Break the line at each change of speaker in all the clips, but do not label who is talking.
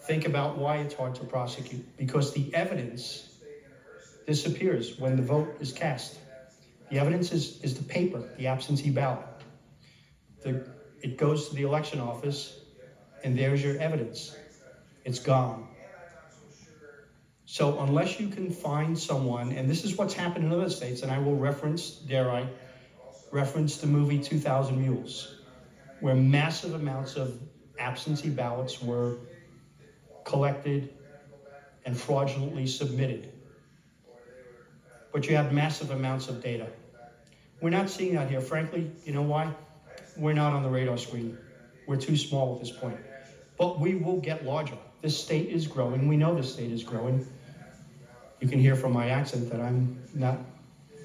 think about why it's hard to prosecute. Because the evidence disappears when the vote is cast. The evidence is the paper, the absentee ballot. It goes to the election office, and there's your evidence. It's gone. So unless you can find someone, and this is what's happened in other states, and I will reference, dare I, reference the movie 2,000 Mules, where massive amounts of absentee ballots were collected and fraudulently submitted. But you have massive amounts of data. We're not seeing that here. Frankly, you know why? We're not on the radar screen. We're too small at this point. But we will get larger. This state is growing. We know this state is growing. You can hear from my accent that I'm not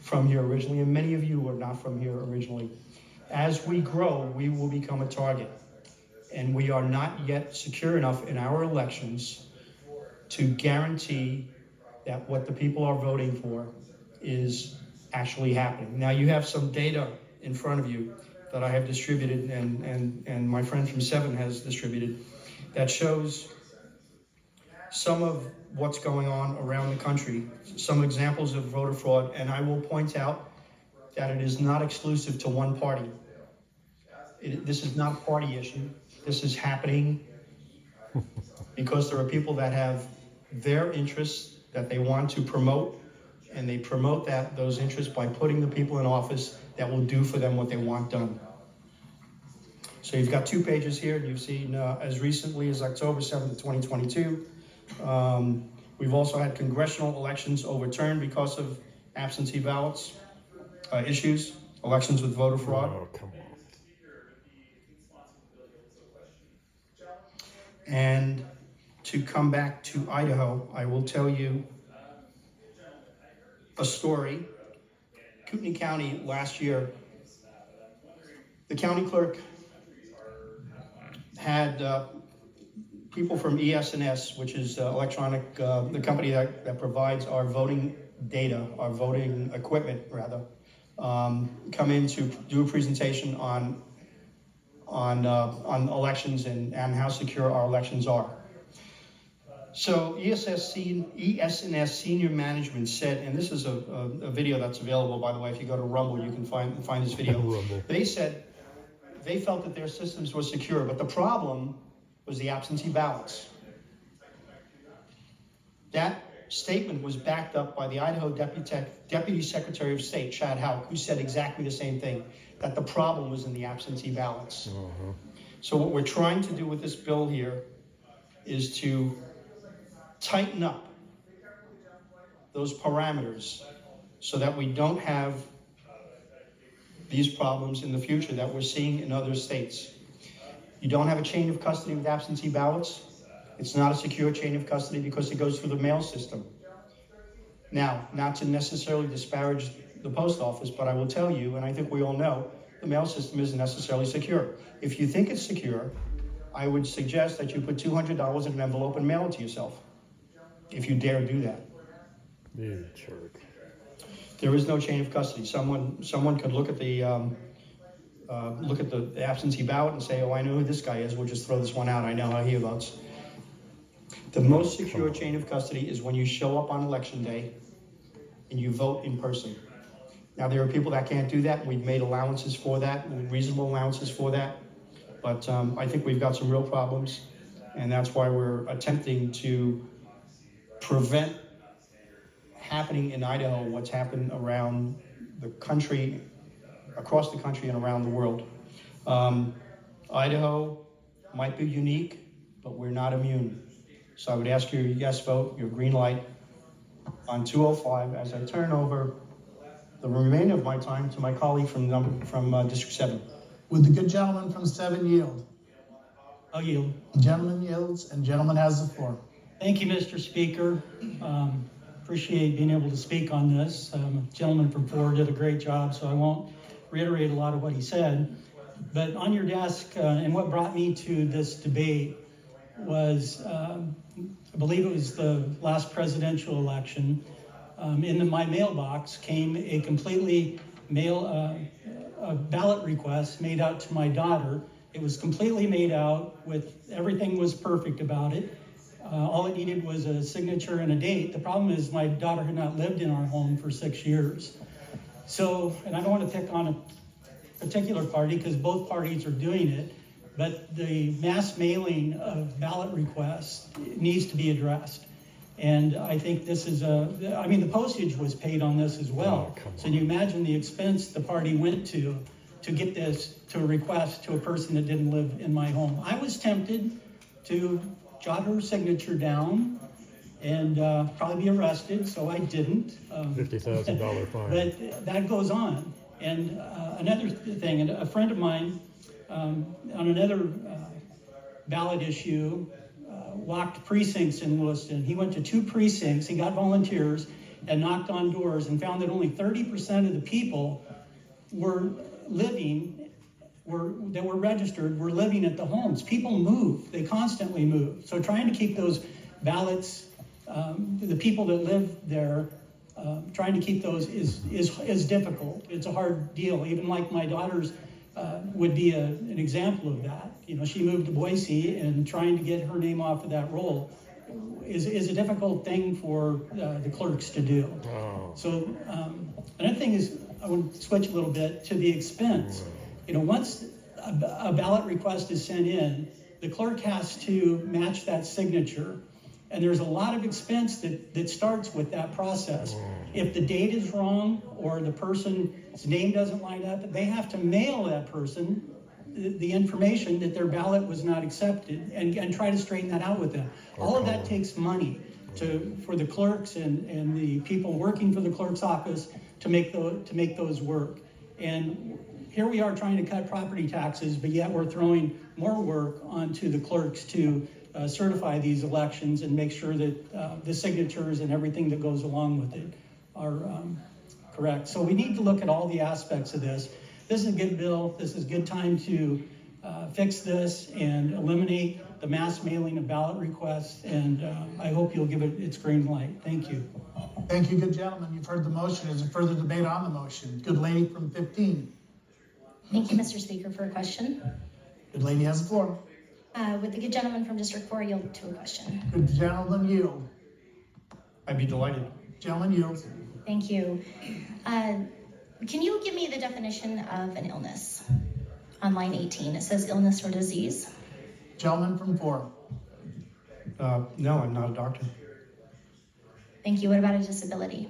from here originally, and many of you are not from here originally. As we grow, we will become a target. And we are not yet secure enough in our elections to guarantee that what the people are voting for is actually happening. Now, you have some data in front of you that I have distributed, and my friend from 7 has distributed, that shows some of what's going on around the country, some examples of voter fraud, and I will point out that it is not exclusive to one party. This is not a party issue. This is happening because there are people that have their interests that they want to promote, and they promote those interests by putting the people in office that will do for them what they want done. So you've got 2 pages here, and you've seen as recently as October 7th, 2022. We've also had congressional elections overturned because of absentee ballots issues, elections with voter fraud.
Oh, come on.
And to come back to Idaho, I will tell you a story. Kootenai County last year, the county clerk had people from ES&S, which is electronic, the company that provides our voting data, our voting equipment rather, come in to do a presentation on elections and how secure our elections are. So ES&S senior management said, and this is a video that's available, by the way, if you go to Rumble, you can find this video. They said they felt that their systems were secure, but the problem was the absentee ballots. That statement was backed up by the Idaho Deputy Secretary of State, Chad Houck, who said exactly the same thing, that the problem was in the absentee ballots. So what we're trying to do with this bill here is to tighten up those parameters so that we don't have these problems in the future that we're seeing in other states. You don't have a chain of custody with absentee ballots. It's not a secure chain of custody because it goes through the mail system. Now, not to necessarily disparage the post office, but I will tell you, and I think we all know, the mail system isn't necessarily secure. If you think it's secure, I would suggest that you put $200 in an envelope and mail it to yourself, if you dare do that.
You jerk.
There is no chain of custody. Someone could look at the absentee ballot and say, oh, I know who this guy is. We'll just throw this one out. I know how he votes. The most secure chain of custody is when you show up on election day and you vote in person. Now, there are people that can't do that. We've made allowances for that, reasonable allowances for that. But I think we've got some real problems, and that's why we're attempting to prevent happening in Idaho what's happened around the country, across the country and around the world. Idaho might be unique, but we're not immune. So I would ask your yes vote, your green light on 205 as I turn over the remainder of my time to my colleague from District 7.
Would the good gentleman from 7 yield?
I'll yield.
Gentleman yields, and gentleman has the floor.
Thank you, Mr. Speaker. Appreciate being able to speak on this. Gentleman from 4 did a great job, so I won't reiterate a lot of what he said. But on your desk, and what brought me to this debate was, I believe it was the last presidential election. In my mailbox came a completely a ballot request made out to my daughter. It was completely made out with, everything was perfect about it. All it needed was a signature and a date. The problem is my daughter had not lived in our home for 6 years. So, and I don't want to pick on a particular party because both parties are doing it, but the mass mailing of ballot requests needs to be addressed. And I think this is the postage was paid on this as well. So you imagine the expense the party went to get this, to a request to a person that didn't live in my home. I was tempted to jot her signature down and probably be arrested, so I didn't.
$50,000 fine.
But that goes on. And another thing, a friend of mine on another ballot issue walked precincts in Lewiston. He went to 2 precincts, he got volunteers and knocked on doors and found that only 30% of the people that were registered were living at the homes. People move, they constantly move. So trying to keep those ballots, the people that live there, trying to keep those is difficult. It's a hard deal. Even like my daughter's would be an example of that. You know, she moved to Boise, and trying to get her name off of that roll is a difficult thing for the clerks to do.
Oh.
So another thing is, I want to switch a little bit to the expense. You know, once a ballot request is sent in, the clerk has to match that signature. And there's a lot of expense that starts with that process. If the date is wrong or the person's name doesn't line up, they have to mail that person the information that their ballot was not accepted and try to straighten that out with them. All of that takes money for the clerks and the people working for the clerk's office to make those work. And here we are trying to cut property taxes, but yet we're throwing more work onto the clerks to certify these elections and make sure that the signatures and everything that goes along with it are correct. So we need to look at all the aspects of this. This is a good bill. This is a good time to fix this and eliminate the mass mailing of ballot requests. And I hope you'll give it its green light. Thank you.
Thank you, good gentleman. You've heard the motion. Is there further debate on the motion? Good lady from 15.
Thank you, Mr. Speaker, for a question.
Good lady has the floor.
Would the good gentleman from District 4 yield to a question?
Good gentleman yield.
I'd be delighted.
Gentleman yields.
Thank you. Can you give me the definition of an illness? On line 18, it says illness or disease.
Gentleman from 4.
No, I'm not a doctor.
Thank you. What about a disability?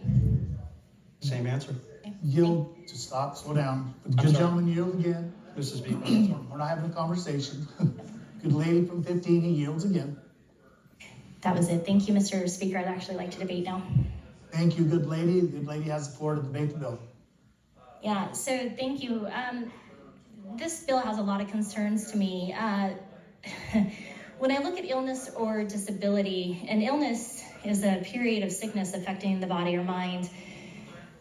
Same answer.
Yield to stop, slow down. Good
I'm sorry.
gentleman yield again.
Mrs. Speaker.
We're not having a conversation. Good lady from 15, he yields again.
That was it. Thank you, Mr. Speaker. I'd actually like to debate now.
Thank you, good lady. Good lady has the floor to debate the bill.
Yeah, so thank you. This bill has a lot of concerns to me. When I look at illness or disability, an illness is a period of sickness affecting the body or mind.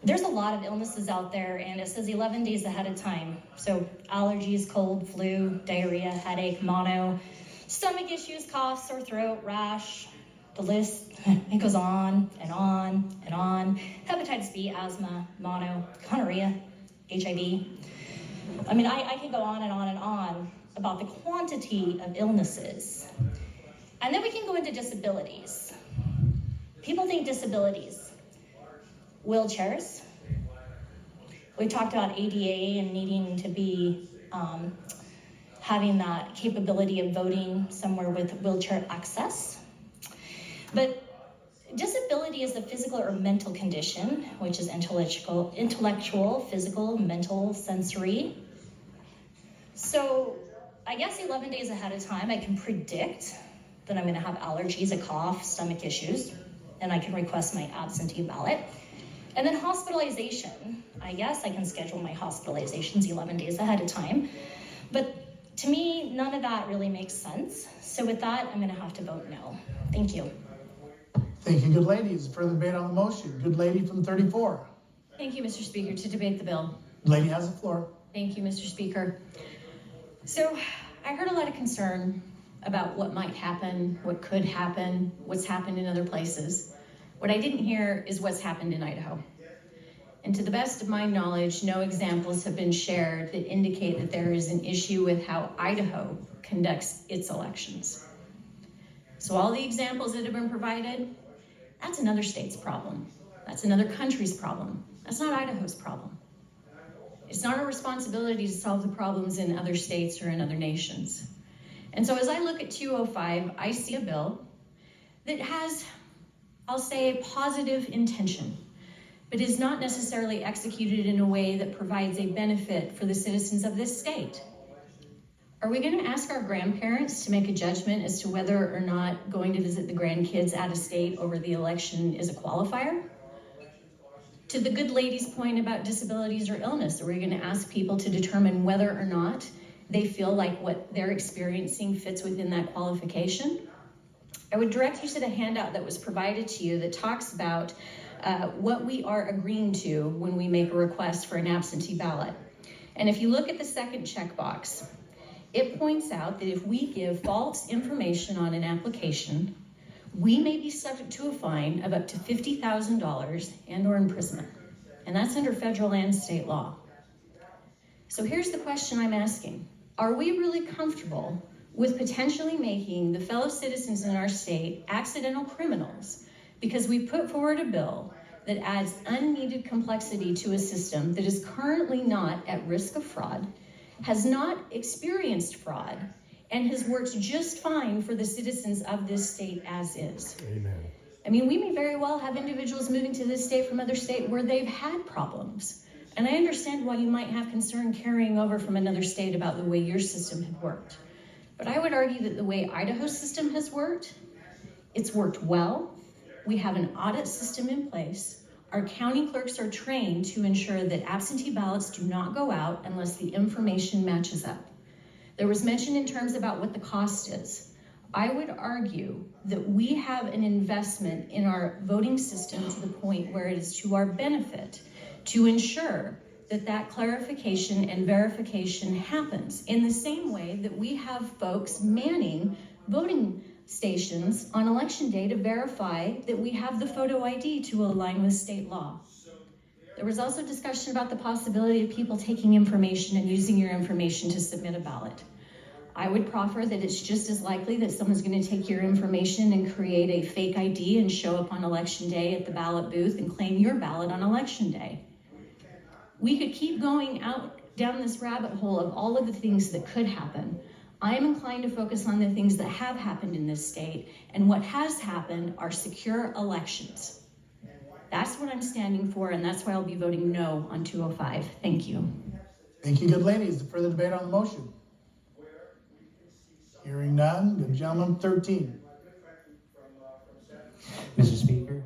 There's a lot of illnesses out there, and it says 11 days ahead of time. So allergies, cold, flu, diarrhea, headache, mono, stomach issues, cough, sore throat, rash, the list, it goes on and on and on. Hepatitis B, asthma, mono, gonorrhea, HIV. I mean, I can go on and on and on about the quantity of illnesses. And then we can go into disabilities. People think disabilities. Wheelchairs. We talked about ADA and needing to be having that capability of voting somewhere with wheelchair access. But disability is a physical or mental condition, which is intellectual, physical, mental, sensory. So I guess 11 days ahead of time, I can predict that I'm gonna have allergies, a cough, stomach issues, and I can request my absentee ballot. And then hospitalization, I guess I can schedule my hospitalizations 11 days ahead of time. But to me, none of that really makes sense. So with that, I'm gonna have to vote no. Thank you.
Thank you, good lady. Is there further debate on the motion? Good lady from 34.
Thank you, Mr. Speaker, to debate the bill.
Lady has the floor.
Thank you, Mr. Speaker. So I heard a lot of concern about what might happen, what could happen, what's happened in other places. What I didn't hear is what's happened in Idaho. And to the best of my knowledge, no examples have been shared that indicate that there is an issue with how Idaho conducts its elections. So all the examples that have been provided, that's another state's problem. That's another country's problem. That's not Idaho's problem. It's not our responsibility to solve the problems in other states or in other nations. And so as I look at 205, I see a bill that has, I'll say, a positive intention, but is not necessarily executed in a way that provides a benefit for the citizens of this state. Are we going to ask our grandparents to make a judgment as to whether or not going to visit the grandkids out of state over the election is a qualifier? To the good lady's point about disabilities or illness, are we going to ask people to determine whether or not they feel like what they're experiencing fits within that qualification? I would direct you to the handout that was provided to you that talks about what we are agreeing to when we make a request for an absentee ballot. And if you look at the second checkbox, it points out that if we give false information on an application, we may be subject to a fine of up to $50,000 and/or imprisonment. And that's under federal and state law. So here's the question I'm asking. Are we really comfortable with potentially making the fellow citizens in our state accidental criminals because we put forward a bill that adds unneeded complexity to a system that is currently not at risk of fraud, has not experienced fraud, and has worked just fine for the citizens of this state as is?
Amen.
I mean, we may very well have individuals moving to this state from other state where they've had problems. And I understand why you might have concern carrying over from another state about the way your system had worked. But I would argue that the way Idaho's system has worked, it's worked well. We have an audit system in place. Our county clerks are trained to ensure that absentee ballots do not go out unless the information matches up. There was mention in terms about what the cost is. I would argue that we have an investment in our voting system to the point where it is to our benefit to ensure that that clarification and verification happens in the same way that we have folks manning voting stations on election day to verify that we have the photo ID to align with state law. There was also discussion about the possibility of people taking information and using your information to submit a ballot. I would proffer that it's just as likely that someone's going to take your information and create a fake ID and show up on election day at the ballot booth and claim your ballot on election day. We could keep going out down this rabbit hole of all of the things that could happen. I'm inclined to focus on the things that have happened in this state, and what has happened are secure elections. That's what I'm standing for, and that's why I'll be voting no on 205. Thank you.
Thank you, good lady. Is there further debate on the motion? Hearing none, the gentleman 13.
Mr. Speaker,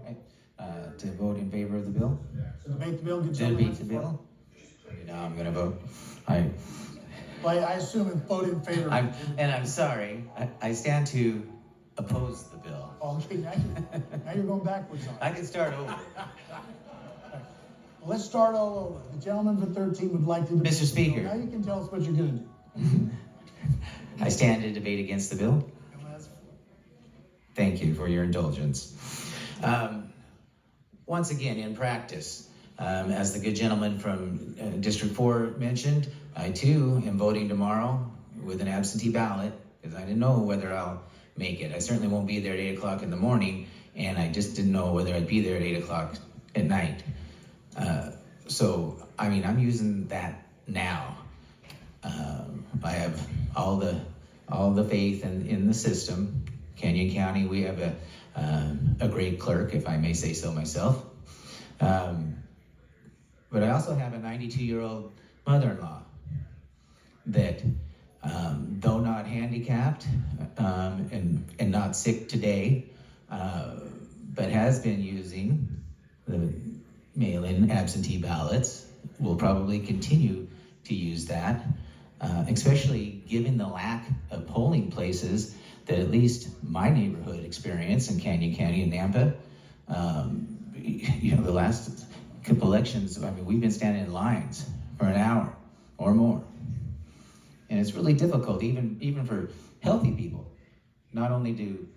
to vote in favor of the bill?
Debate the bill, good
To
gentleman.
debate the bill? Now I'm gonna vote.
Well, I assume it vote in favor.
I'm sorry, I stand to oppose the bill.
Okay, now you're going backwards on it.
I can start over.
Well, let's start all over. The gentleman for 13 would like to debate.
Mr. Speaker.
Now you can tell us what you're gonna do.
I stand to debate against the bill. Thank you for your indulgence. Once again, in practice, as the good gentleman from District 4 mentioned, I too am voting tomorrow with an absentee ballot because I didn't know whether I'll make it. I certainly won't be there at 8 o'clock in the morning, and I just didn't know whether I'd be there at 8 o'clock at night. So, I mean, I'm using that now. I have all the faith in the system. Canyon County, we have a great clerk, if I may say so myself. But I also have a 92-year-old mother-in-law that, though not handicapped and not sick today, but has been using the mail-in absentee ballots, will probably continue to use that, especially given the lack of polling places that at least my neighborhood experienced in Canyon County and Nampa. The last couple elections, I mean, we've been standing in lines for an hour or more. And it's really difficult, even for healthy people, not only to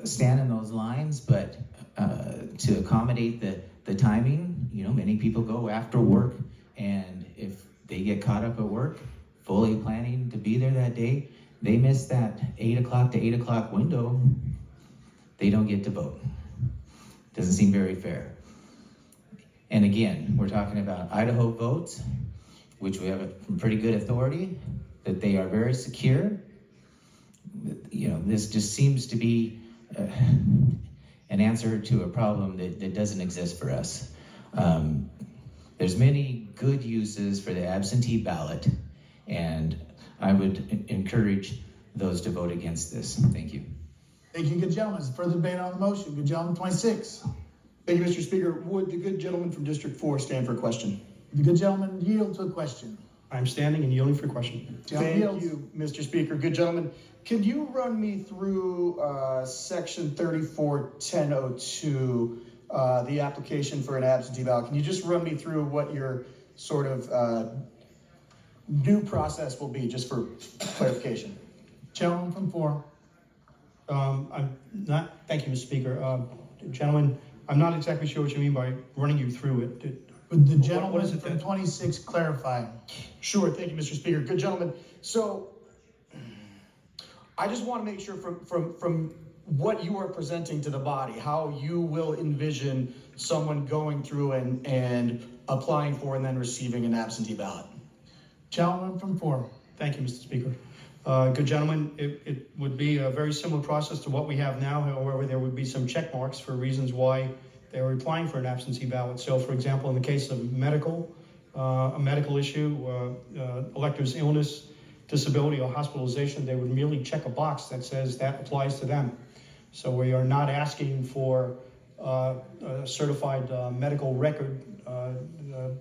stand in those lines, but to accommodate the timing. Many people go after work, and if they get caught up at work, fully planning to be there that day, they miss that 8 o'clock to 8 o'clock window they don't get to vote. Doesn't seem very fair. And again, we're talking about Idaho votes, which we have from pretty good authority, that they are very secure. You know, this just seems to be an answer to a problem that doesn't exist for us. There's many good uses for the absentee ballot, and I would encourage those to vote against this. Thank you.
Thank you, good gentlemen. Is there further debate on the motion? Good gentleman, 26.
Thank you, Mr. Speaker. Would the good gentleman from District 4 stand for a question?
The good gentleman yield to a question.
I'm standing and yielding for a question.
Gentleman
Thank
yields.
you, Mr. Speaker. Good gentleman. Could you run me through section 34-1002, the application for an absentee ballot? Can you just run me through what your sort of new process will be, just for clarification?
Gentleman from 4.
I'm not, thank you, Mr. Speaker. Gentlemen, I'm not exactly sure what you mean by running you through it.
Would the
What
gentleman
is it
from
that-
26 clarify?
Sure, thank you, Mr. Speaker. Good gentleman. So I just want to make sure from what you are presenting to the body, how you will envision someone going through and applying for and then receiving an absentee ballot.
Gentleman from 4.
Thank you, Mr. Speaker. Good gentlemen, it would be a very similar process to what we have now. However, there would be some check marks for reasons why they were applying for an absentee ballot. So, for example, in the case of a medical issue, elector's illness, disability, or hospitalization, they would merely check a box that says that applies to them. So we are not asking for a certified medical record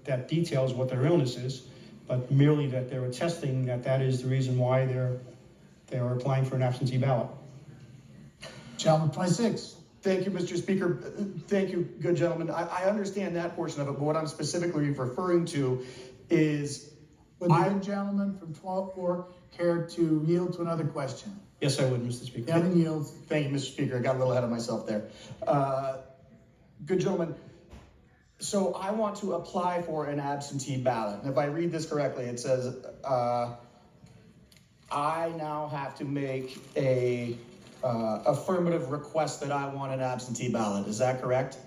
that details what their illness is, but merely that they're attesting that that is the reason why they are applying for an absentee ballot.
Gentleman 26.
Thank you, Mr. Speaker. Thank you, good gentleman. I understand that portion of it, but what I'm specifically referring to is
Would the good gentleman from 12-4 care to yield to another question?
Yes, I would, Mr. Speaker.
Gentleman yields.
Thank you, Mr. Speaker. I got a little ahead of myself there. Good gentleman. So I want to apply for an absentee ballot. And if I read this correctly, it says, I now have to make a affirmative request that I want an absentee ballot. Is that correct?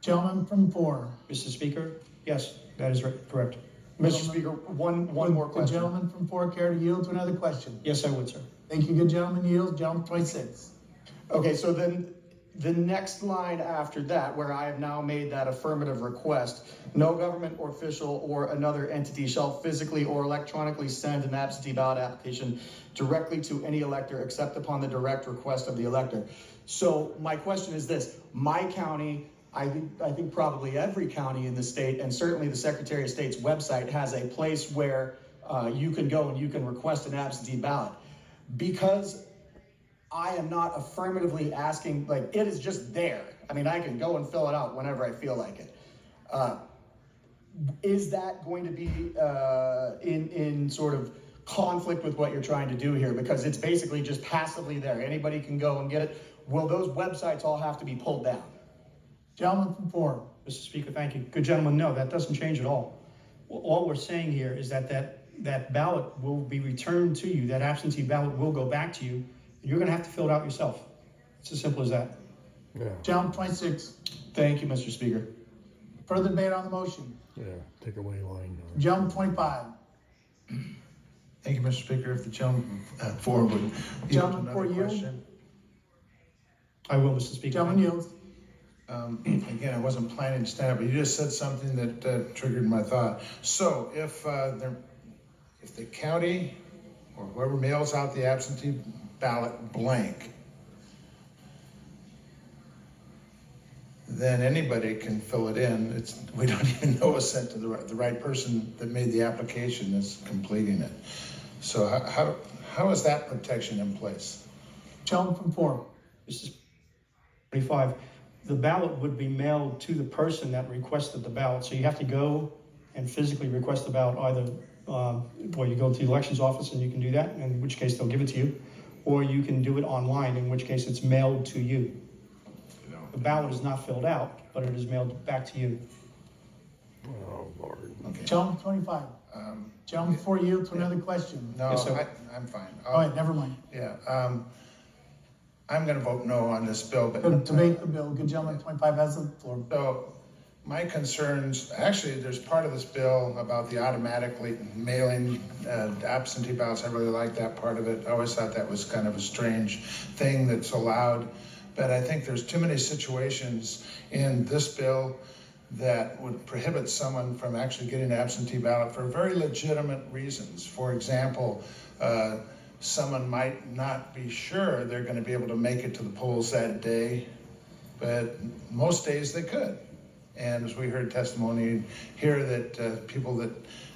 Gentleman from 4.
Mr. Speaker, yes, that is correct.
Mr. Speaker, one more
Would the
question.
gentleman from 4 care to yield to another question?
Yes, I would, sir.
Thank you, good gentleman yields. Gentleman 26.
Okay, so then the next line after that, where I have now made that affirmative request, no government official or another entity shall physically or electronically send an absentee ballot application directly to any elector except upon the direct request of the elector. So my question is this: my county, I think probably every county in the state, and certainly the Secretary of State's website, has a place where you can go and you can request an absentee ballot. Because I am not affirmatively asking, like, it is just there. I mean, I can go and fill it out whenever I feel like it. Is that going to be in sort of conflict with what you're trying to do here? Because it's basically just passively there. Anybody can go and get it. Will those websites all have to be pulled down?
Gentleman from 4.
Mr. Speaker, thank you. Good gentleman, no, that doesn't change at all. All we're saying here is that ballot will be returned to you. That absentee ballot will go back to you, and you're going to have to fill it out yourself. It's as simple as that.
Yeah,
Gentleman 26.
Thank you, Mr. Speaker.
Further debate on the motion?
yeah, take away line.
Gentleman 25.
Thank you, Mr. Speaker. If the gentleman forward would yield to
Gentleman,
another
for yield.
question.
I will, Mr. Speaker.
Gentleman yields.
Again, I wasn't planning to stand up, but you just said something that triggered my thought. So if the county or whoever mails out the absentee ballot blank, then anybody can fill it in. We don't even know it's sent to the right person that made the application is completing it. So how is that protection in place?
Gentleman from 4.
This is 25. The ballot would be mailed to the person that requested the ballot. So you have to go and physically request the ballot, either, well, you go to the elections office and you can do that, in which case they'll give it to you, or you can do it online, in which case it's mailed to you. The ballot is not filled out, but it is mailed back to you.
Oh, Lord.
Okay.
Gentleman 25. Gentleman 4 yield to another question.
No,
Yes, sir.
I'm fine.
All right, never mind.
Yeah. I'm gonna vote no on this bill, but.
Good debate the bill. Good gentleman, 25 has the floor.
So my concerns, actually, there's part of this bill about the automatically mailing absentee ballots. I really like that part of it. I always thought that was kind of a strange thing that's allowed. But I think there's too many situations in this bill that would prohibit someone from actually getting an absentee ballot for very legitimate reasons. For example, someone might not be sure they're going to be able to make it to the polls that day, but most days they could. And as we heard testimony here that people that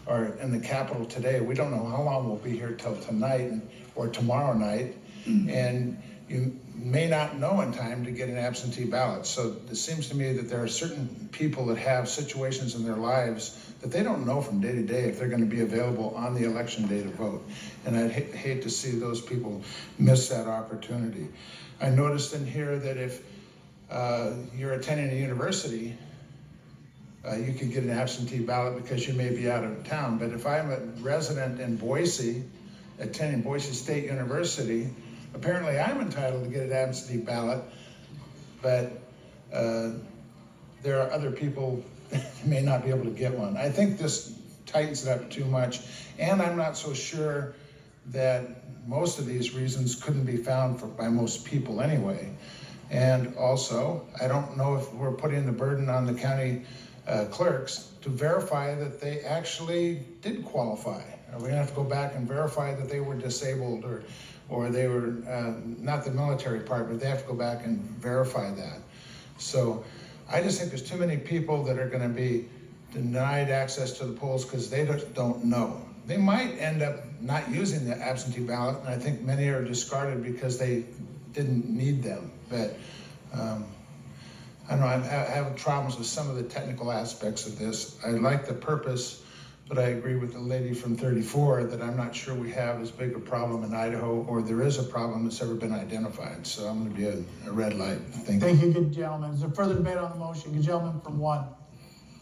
are in the Capitol today, we don't know how long we'll be here till tonight or tomorrow night, and you may not know in time to get an absentee ballot. So it seems to me that there are certain people that have situations in their lives that they don't know from day to day if they're going to be available on the election day to vote. And I'd hate to see those people miss that opportunity. I noticed in here that if you're attending a university, you could get an absentee ballot because you may be out of town. But if I'm a resident in Boise, attending Boise State University, apparently I'm entitled to get an absentee ballot, but there are other people that may not be able to get one. I think this tightens it up too much, and I'm not so sure that most of these reasons couldn't be found by most people anyway. And also, I don't know if we're putting the burden on the county clerks to verify that they actually did qualify. Are we gonna have to go back and verify that they were disabled or they were, not the military part, but they have to go back and verify that. So I just think there's too many people that are gonna be denied access to the polls because they don't know. They might end up not using the absentee ballot, and I think many are discarded because they didn't need them. But I don't know, I have problems with some of the technical aspects of this. I like the purpose, but I agree with the lady from 34 that I'm not sure we have as big a problem in Idaho, or there is a problem that's ever been identified. So I'm going to be a red light. Thank you.
Thank you, good gentleman. Is there further debate on the motion? Good gentleman from 1.
All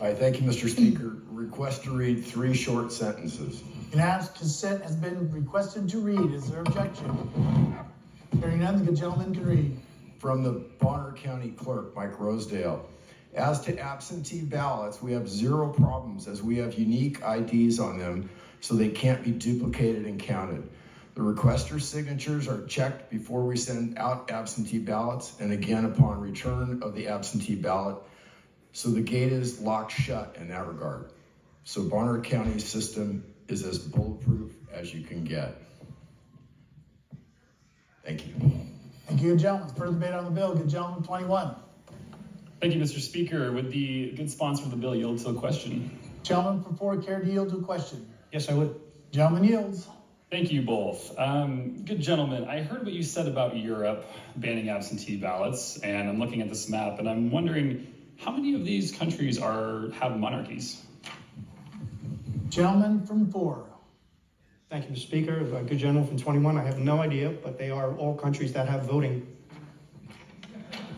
right, thank you, Mr. Speaker. Request to read 3 short sentences.
Unanimous consent has been requested to read. Is there objection? Hearing none, the good gentleman can read.
From the Bonner County Clerk, Mike Rosedale. As to absentee ballots, we have 0 problems as we have unique IDs on them, so they can't be duplicated and counted. The requester's signatures are checked before we send out absentee ballots and again upon return of the absentee ballot. So the gate is locked shut in that regard. So Bonner County's system is as bulletproof as you can get. Thank you.
Thank you, good gentleman. Further debate on the bill. Good gentleman, 21.
Thank you, Mr. Speaker. Would the good sponsor of the bill yield to a question?
Gentleman from 4, care to yield to a question?
Yes, I would.
Gentleman yields.
Thank you both. Good gentlemen, I heard what you said about Europe banning absentee ballots, and I'm looking at this map, and I'm wondering how many of these countries have monarchies?
Gentleman from 4.
Thank you, Mr. Speaker. Good gentleman from 21. I have no idea, but they are all countries that have voting.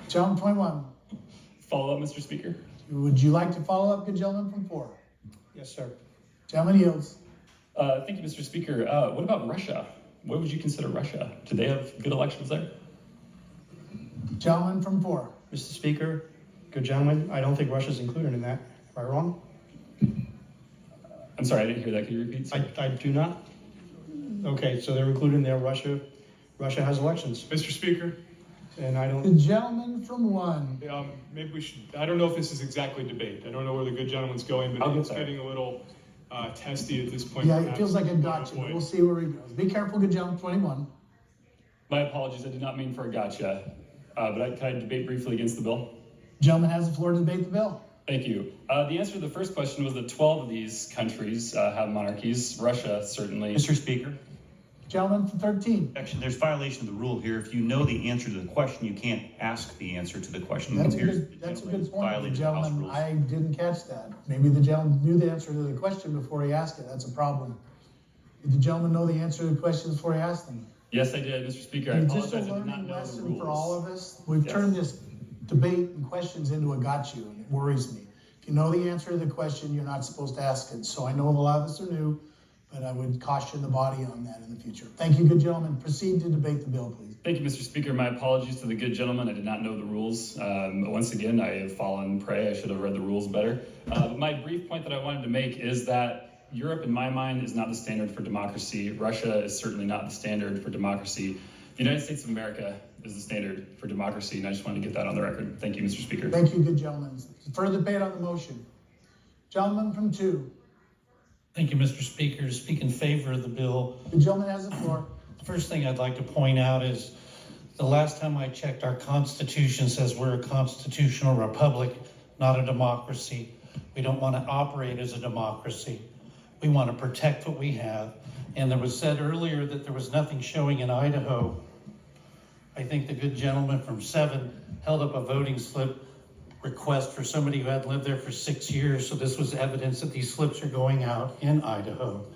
Gentleman 21.
Follow up, Mr. Speaker.
Would you like to follow up, good gentleman from 4?
Yes, sir.
Gentleman yields.
Thank you, Mr. Speaker. What about Russia? What would you consider Russia? Do they have good elections there?
Gentleman from 4.
Mr. Speaker, good gentleman, I don't think Russia's included in that. Am I wrong?
I'm sorry, I didn't hear that. Can you repeat? Sir?
I do not. Okay, so they're included in there. Russia has elections.
Mr. Speaker,
And I don't.
The gentleman from 1.
maybe we should, I don't know if this is exactly debate. I don't know where the good gentleman's going, but it's getting a little testy at this point.
Yeah, it feels like a gotcha, but we'll see where he goes. Be careful, good gentleman, 21.
My apologies, I did not mean for a gotcha. But can I debate briefly against the bill?
Gentleman has the floor to debate the bill.
Thank you. The answer to the first question was that 12 of these countries have monarchies. Russia, certainly.
Mr. Speaker,
Gentleman from 13.
actually, there's violation of the rule here. If you know the answer to the question, you can't ask the answer to the question.
That's a
Here's
good point,
violating the House
gentleman.
rules.
I didn't catch that. Maybe the gentleman knew the answer to the question before he asked it. That's a problem. Did the gentleman know the answer to the question before he asked them?
Yes, I did, Mr. Speaker. I
Is this a
apologize. I did not
learning
know the
lesson for
rules.
all of us? We've
Yes.
turned this debate and questions into a got you, and it worries me. If you know the answer to the question, you're not supposed to ask it. So I know a lot of us are new, but I would caution the body on that in the future. Thank you, good gentlemen. Proceed to debate the bill, please.
Thank you, Mr. Speaker. My apologies to the good gentleman. I did not know the rules. Once again, I have fallen prey. I should have read the rules better. But my brief point that I wanted to make is that Europe, in my mind, is not the standard for democracy. Russia is certainly not the standard for democracy. The United States of America is the standard for democracy, and I just wanted to get that on the record. Thank you, Mr. Speaker.
Thank you, good gentlemen. Further debate on the motion. Gentleman from 2.
Thank you, Mr. Speaker. To speak in favor of the bill,
The gentleman has the floor.
the first thing I'd like to point out is the last time I checked, our Constitution says we're a constitutional republic, not a democracy. We don't want to operate as a democracy. We want to protect what we have. And there was said earlier that there was nothing showing in Idaho. I think the good gentleman from 7 held up a voting slip request for somebody who had lived there for 6 years. So this was evidence that these slips are going out in Idaho.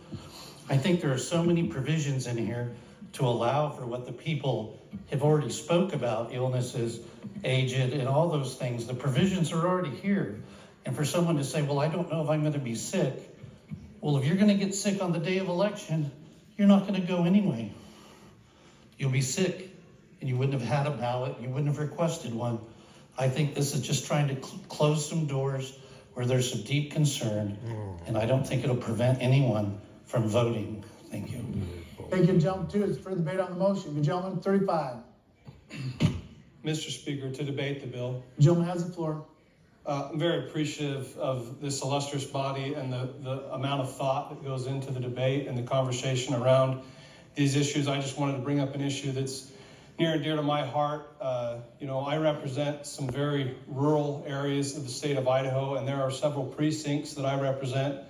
I think there are so many provisions in here to allow for what the people have already spoke about, illnesses, aged, and all those things. The provisions are already here. And for someone to say, well, I don't know if I'm going to be sick. Well, if you're going to get sick on the day of election, you're not going to go anyway. You'll be sick, and you wouldn't have had a ballot. You wouldn't have requested one. I think this is just trying to close some doors where there's some deep concern, and I don't think it'll prevent anyone from voting. Thank you.
Thank you, gentleman 2. It's further debate on the motion. The gentleman 35.
Mr. Speaker, to debate the bill.
The gentleman has the floor.
I'm very appreciative of this illustrious body and the amount of thought that goes into the debate and the conversation around these issues. I just wanted to bring up an issue that's near and dear to my heart. I represent some very rural areas of the state of Idaho, and there are several precincts that I represent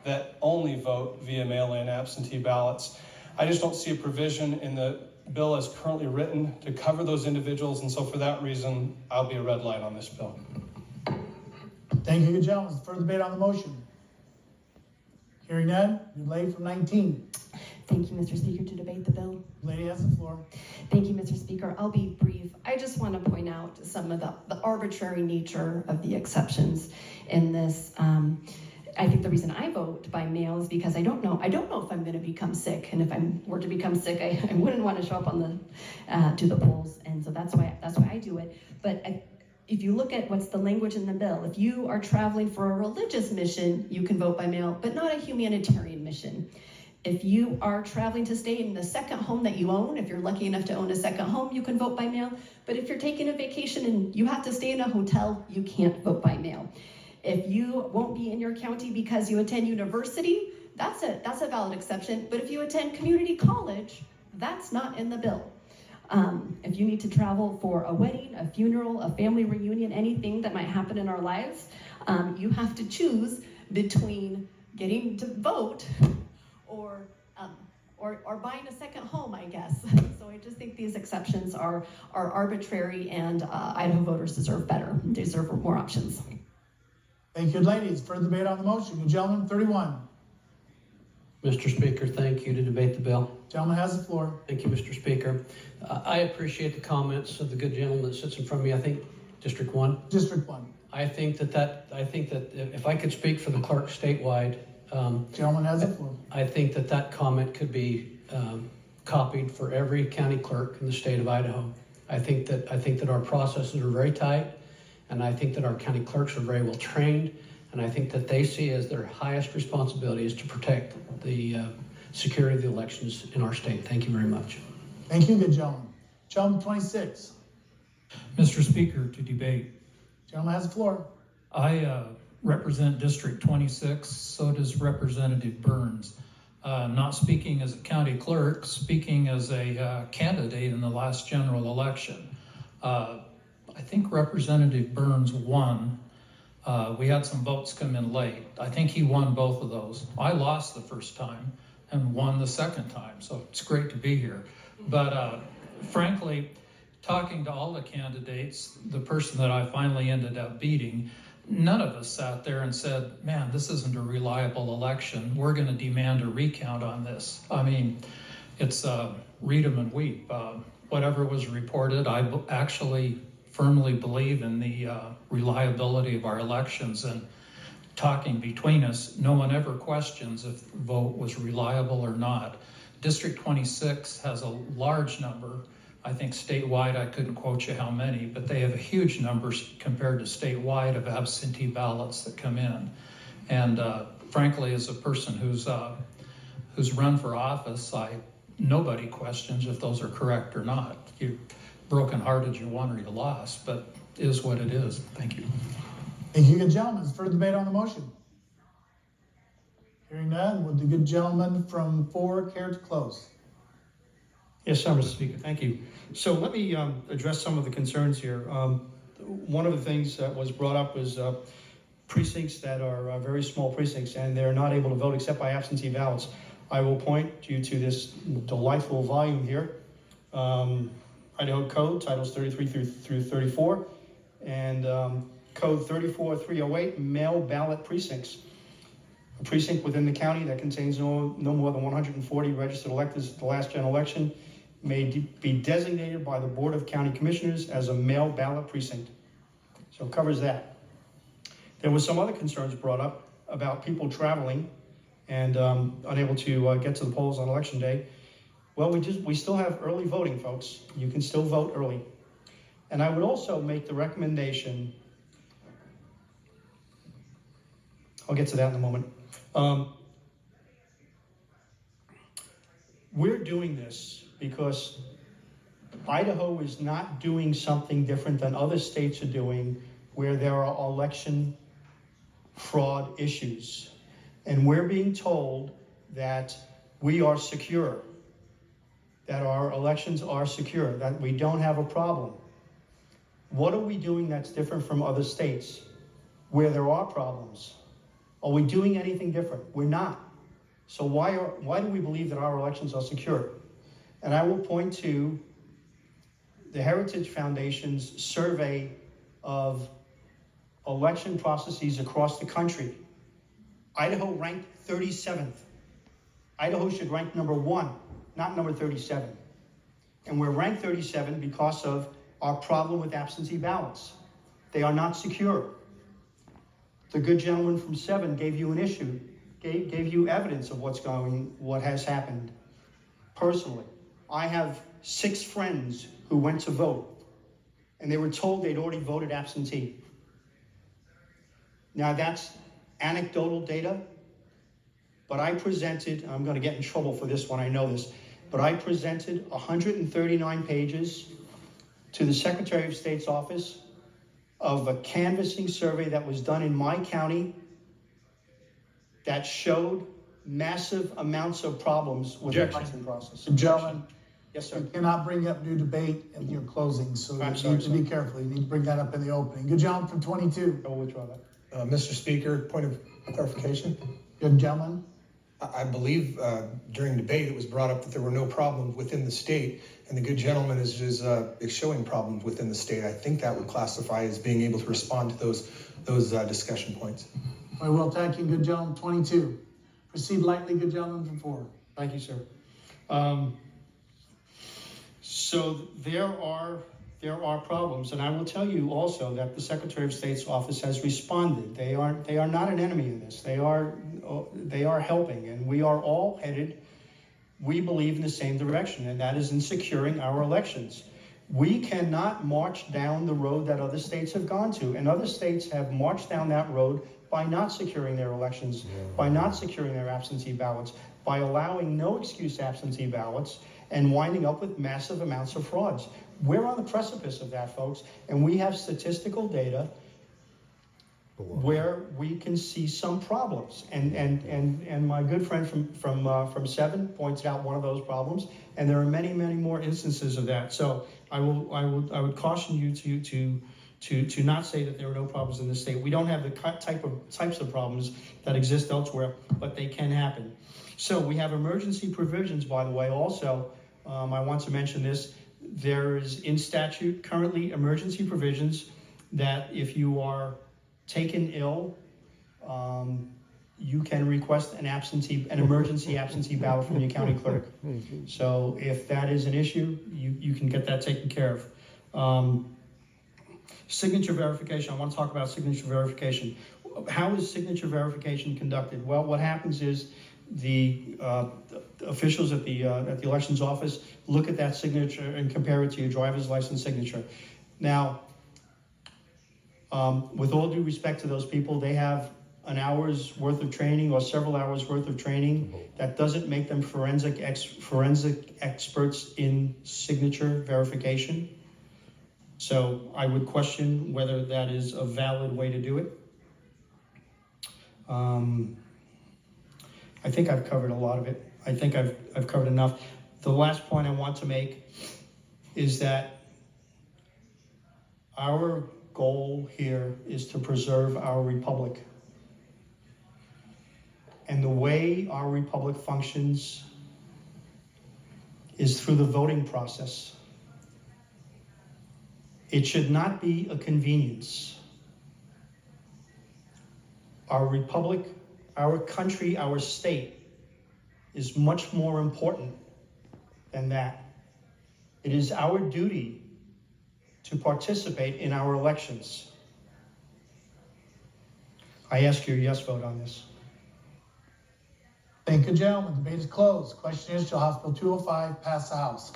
that only vote via mail-in absentee ballots. I just don't see a provision in the bill as currently written to cover those individuals, and so for that reason, I'll be a red light on this bill.
Thank you, good gentlemen. Further debate on the motion. Hearing none, new lady from 19.
Thank you, Mr. Speaker, to debate the bill.
Lady has the floor.
Thank you, Mr. Speaker. I'll be brief. I just want to point out some of the arbitrary nature of the exceptions in this. I think the reason I vote by mail is because I don't know if I'm going to become sick, and if I were to become sick, I wouldn't want to show up on to the polls, and so that's why I do it. But if you look at what's the language in the bill, if you are traveling for a religious mission, you can vote by mail, but not a humanitarian mission. If you are traveling to stay in the second home that you own, if you're lucky enough to own a second home, you can vote by mail. But if you're taking a vacation and you have to stay in a hotel, you can't vote by mail. If you won't be in your county because you attend university, that's a valid exception. But if you attend community college, that's not in the bill. If you need to travel for a wedding, a funeral, a family reunion, anything that might happen in our lives, you have to choose between getting to vote or buying a second home, I guess. So I just think these exceptions are arbitrary, and Idaho voters deserve better. They deserve more options.
Thank you, ladies. Further debate on the motion. The gentleman 31.
Mr. Speaker, thank you to debate the bill.
Gentleman has the floor.
Thank you, Mr. Speaker. I appreciate the comments of the good gentleman that sits in front of me. I think District 1.
District 1.
I think that if I could speak for the clerk statewide,
gentleman has the floor.
I think that comment could be copied for every county clerk in the state of Idaho. I think that our processes are very tight, and I think that our county clerks are very well trained, and I think that they see as their highest responsibility is to protect the security of the elections in our state. Thank you very much.
Thank you, good gentleman. Gentleman 26.
Mr. Speaker, to debate.
Gentleman has the floor.
I represent District 26, so does Representative Burns. Not speaking as a county clerk, speaking as a candidate in the last general election. I think Representative Burns won. We had some votes come in late. I think he won both of those. I lost the first time and won the second time, so it's great to be here. But frankly, talking to all the candidates, the person that I finally ended up beating, none of us sat there and said, man, this isn't a reliable election. We're going to demand a recount on this. I mean, it's read 'em and weep. Whatever was reported, I actually firmly believe in the reliability of our elections, and talking between us, no one ever questions if the vote was reliable or not. District 26 has a large number I think statewide, I couldn't quote you how many, but they have a huge numbers compared to statewide of absentee ballots that come in. And frankly, as a person who's run for office, nobody questions if those are correct or not. You're brokenhearted, you won or you lost, but it is what it is. Thank you.
Thank you, good gentlemen. Further debate on the motion? Hearing none, would the good gentleman from 4 care to close?
Yes, sir, Mr. Speaker, thank you. So let me address some of the concerns here. One of the things that was brought up was precincts that are very small precincts and they're not able to vote except by absentee ballots. I will point you to this delightful volume here, Idaho Code, Titles 33 through 34, and Code 34308, mail ballot precincts. A precinct within the county that contains no more than 140 registered electors at the last general election may be designated by the Board of County Commissioners as a mail ballot precinct. So it covers that. There were some other concerns brought up about people traveling and unable to get to the polls on election day. Well, we still have early voting, folks. You can still vote early. And I would also make the recommendation, I'll get to that in a moment. We're doing this because Idaho is not doing something different than other states are doing where there are election fraud issues. And we're being told that we are secure, that our elections are secure, that we don't have a problem. What are we doing that's different from other states where there are problems? Are we doing anything different? We're not. So why do we believe that our elections are secure? And I will point to the Heritage Foundation's survey of election processes across the country. Idaho ranked 37th. Idaho should rank number 1, not number 37. And we're ranked 37 because of our problem with absentee ballots. They are not secure. The good gentleman from 7 gave you an issue, gave you evidence of what has happened. Personally, I have 6 friends who went to vote, and they were told they'd already voted absentee. Now that's anecdotal data, but I presented, I'm going to get in trouble for this one, I know this, but I presented 139 pages to the Secretary of State's office of a canvassing survey that was done in my county that showed massive amounts of problems with the election process.
Gentlemen,
yes, sir.
You cannot bring up new debate in your closing, so you need to be careful. You need to bring that up in the opening. Good gentleman from 22.
I will withdraw that.
Mr. Speaker, point of clarification.
Good gentleman.
I believe during debate it was brought up that there were no problems within the state, and the good gentleman is showing problems within the state. I think that would classify as being able to respond to those discussion points.
Very well, thank you, good gentleman. 22. Proceed lightly, good gentleman from 4.
Thank you, sir. So there are problems, and I will tell you also that the Secretary of State's office has responded. They are not an enemy in this. They are helping, and we are all headed, we believe, in the same direction, and that is in securing our elections. We cannot march down the road that other states have gone to, and other states have marched down that road by not securing their elections, by not securing their absentee ballots, by allowing no excuse absentee ballots, and winding up with massive amounts of frauds. We're on the precipice of that, folks, and we have statistical data where we can see some problems. And my good friend from 7 pointed out one of those problems, and there are many, many more instances of that. So I would caution you to not say that there are no problems in the state. We don't have the types of problems that exist elsewhere, but they can happen. So we have emergency provisions, by the way, also. I want to mention this. There is in statute currently emergency provisions that if you are taken ill, you can request an emergency absentee ballot from your county clerk. So if that is an issue, you can get that taken care of. Signature verification, I want to talk about signature verification. How is signature verification conducted? Well, what happens is the officials at the elections office look at that signature and compare it to your driver's license signature. Now, with all due respect to those people, they have an hour's worth of training or several hours worth of training. That doesn't make them forensic experts in signature verification. So I would question whether that is a valid way to do it. I think I've covered a lot of it. I think I've covered enough. The last point I want to make is that our goal here is to preserve our republic. And the way our republic functions is through the voting process. It should not be a convenience. Our republic, our country, our state is much more important than that. It is our duty to participate in our elections. I ask your yes vote on this.
Thank you, gentlemen. Debate is closed. Question is, shall House Bill 205 pass the House?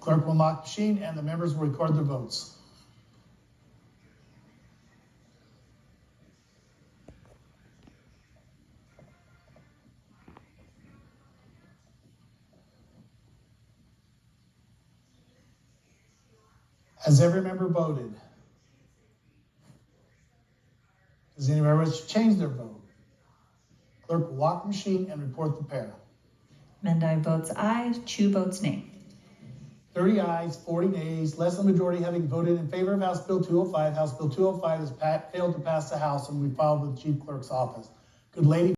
Clerk will lock the machine and the members will record their votes. Has every member voted? Does anyone wish to change their vote? Clerk will lock the machine and report the pair.
Mendai votes aye, Chu votes nay.
30 ayes, 40 nays, less than the majority having voted in favor of House Bill 205. House Bill 205 has failed to pass the House and we filed with the Chief Clerk's office. Good lady.